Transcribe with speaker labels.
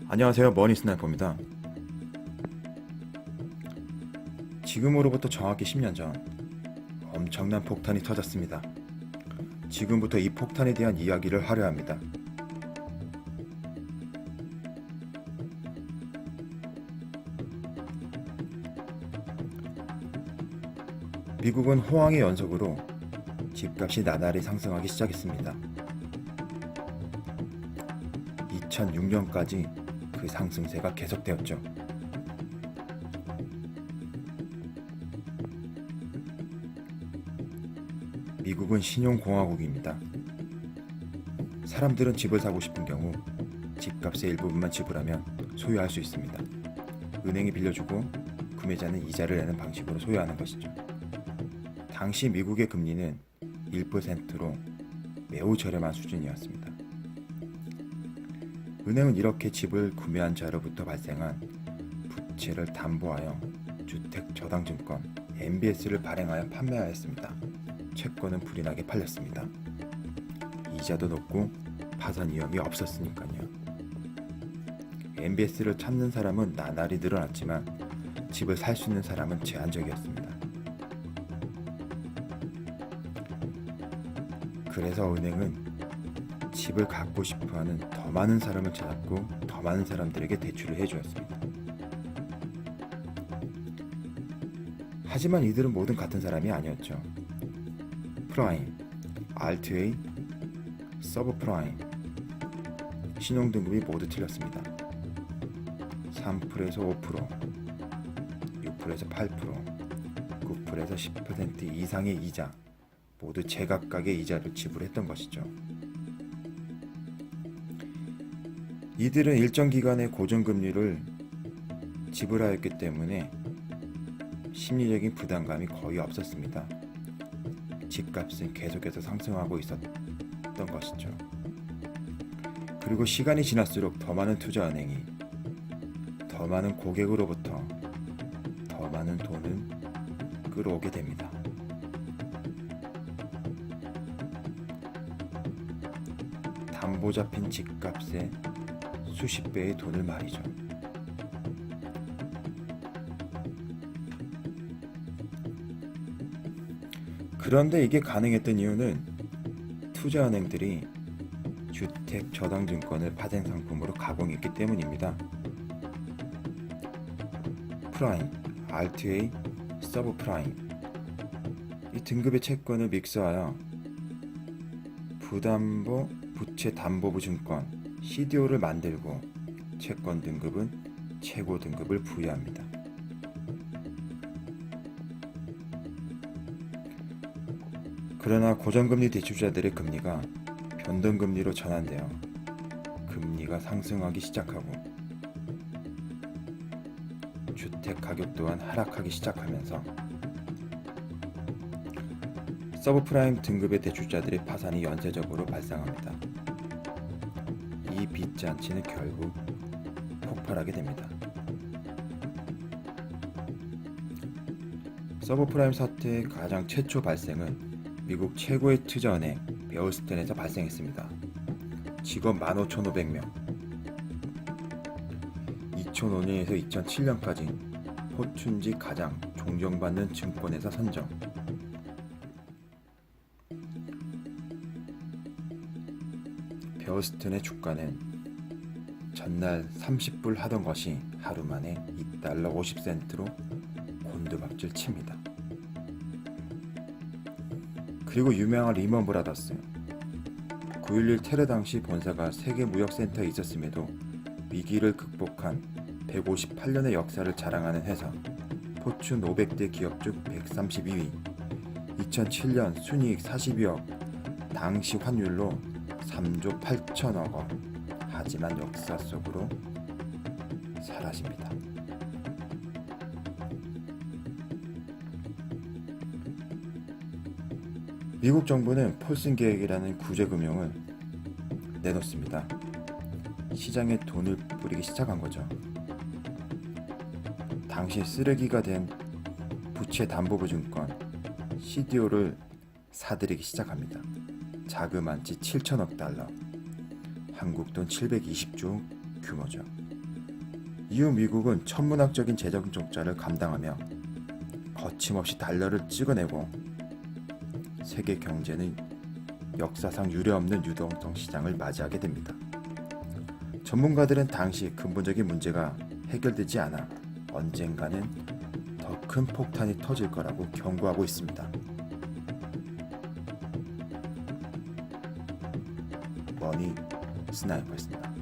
Speaker 1: 안녕하세요, 머니스나이퍼입니다. 지금으로부터 정확히 10년 전 엄청난 폭탄이 터졌습니다. 지금부터 이 폭탄에 대한 이야기를 하려 합니다. 미국은 호황의 연속으로 집값이 나날이 상승하기 시작했습니다. 2006년까지 그 상승세가 계속되었죠. 미국은 신용공화국입니다. 사람들은 집을 사고 싶은 경우 집값의 일부분만 지불하면 소유할 수 있습니다. 은행이 빌려주고 구매자는 이자를 내는 방식으로 소유하는 것이죠. 당시 미국의 금리는 1%로 매우 저렴한 수준이었습니다. 은행은 이렇게 집을 구매한 자로부터 발생한 부채를 담보하여 주택저당증권 MBS를 발행하여 판매하였습니다. 채권은 불이 나게 팔렸습니다. 이자도 높고 파산 위험이 없었으니까요. MBS를 찾는 사람은 나날이 늘어났지만 집을 살 수 있는 사람은 제한적이었습니다. 그래서 은행은 집을 갖고 싶어하는 더 많은 사람을 찾았고 더 많은 사람들에게 대출을 해주었습니다. 하지만 이들은 모두 같은 사람이 아니었죠. 프라임, 알트-A, 서브프라임, 신용등급이 모두 틀렸습니다. 3%에서 5%, 6%에서 8%, 9%에서 10% 이상의 이자, 모두 제각각의 이자를 지불했던 것이죠. 이들은 일정 기간의 고정금리를 지불하였기 때문에 심리적인 부담감이 거의 없었습니다. 집값은 계속해서 상승하고 있었던 것이죠. 그리고 시간이 지날수록 더 많은 투자은행이 더 많은 고객으로부터 더 많은 돈을 끌어오게 됩니다. 담보 잡힌 집값의 수십 배의 돈을 말이죠. 그런데 이게 가능했던 이유는 투자은행들이 주택저당증권을 파생상품으로 가공했기 때문입니다. 프라임, 알트-A, 서브프라임 이 등급의 채권을 믹스하여 부담보, 부채담보부 증권 CDO를 만들고 채권 등급은 최고 등급을 부여합니다. 그러나 고정금리 대출자들의 금리가 변동금리로 전환되어 금리가 상승하기 시작하고 주택 가격 또한 하락하기 시작하면서 서브프라임 등급의 대출자들의 파산이 연쇄적으로 발생합니다. 이 빚잔치는 결국 폭발하게 됩니다. 서브프라임 사태의 가장 최초 발생은 미국 최고의 투자은행 베어스턴에서 발생했습니다. 직원 15,500명. 2005년에서 2007년까지 포춘지 가장 존경받는 증권회사 선정. 베어스턴의 주가는 전날 30불 하던 것이 하루 만에 2달러 50센트로 곤두박질 칩니다. 그리고 유명한 리먼 브라더스 9.11 테러 당시 본사가 세계무역센터에 있었음에도 위기를 극복한 158년의 역사를 자랑하는 회사 포춘 500대 기업 중 132위 2007년 순이익 42억 당시 환율로 3조 8천억 원 하지만 역사 속으로 사라집니다. 미국 정부는 폴슨 계획이라는 구제금융을 내놓습니다. 시장에 돈을 뿌리기 시작한 거죠. 당시 쓰레기가 된 부채 담보부 증권 CDO를 사들이기 시작합니다. 자그만치 7천억 달러, 한국 돈 720조 규모죠. 이후 미국은 천문학적인 재정 적자를 감당하며 거침없이 달러를 찍어내고 세계 경제는 역사상 유례없는 유동성 시장을 맞이하게 됩니다. 전문가들은 당시 근본적인 문제가 해결되지 않아 언젠가는 더 큰 폭탄이 터질 거라고 경고하고 있습니다. 머니 스나이퍼였습니다.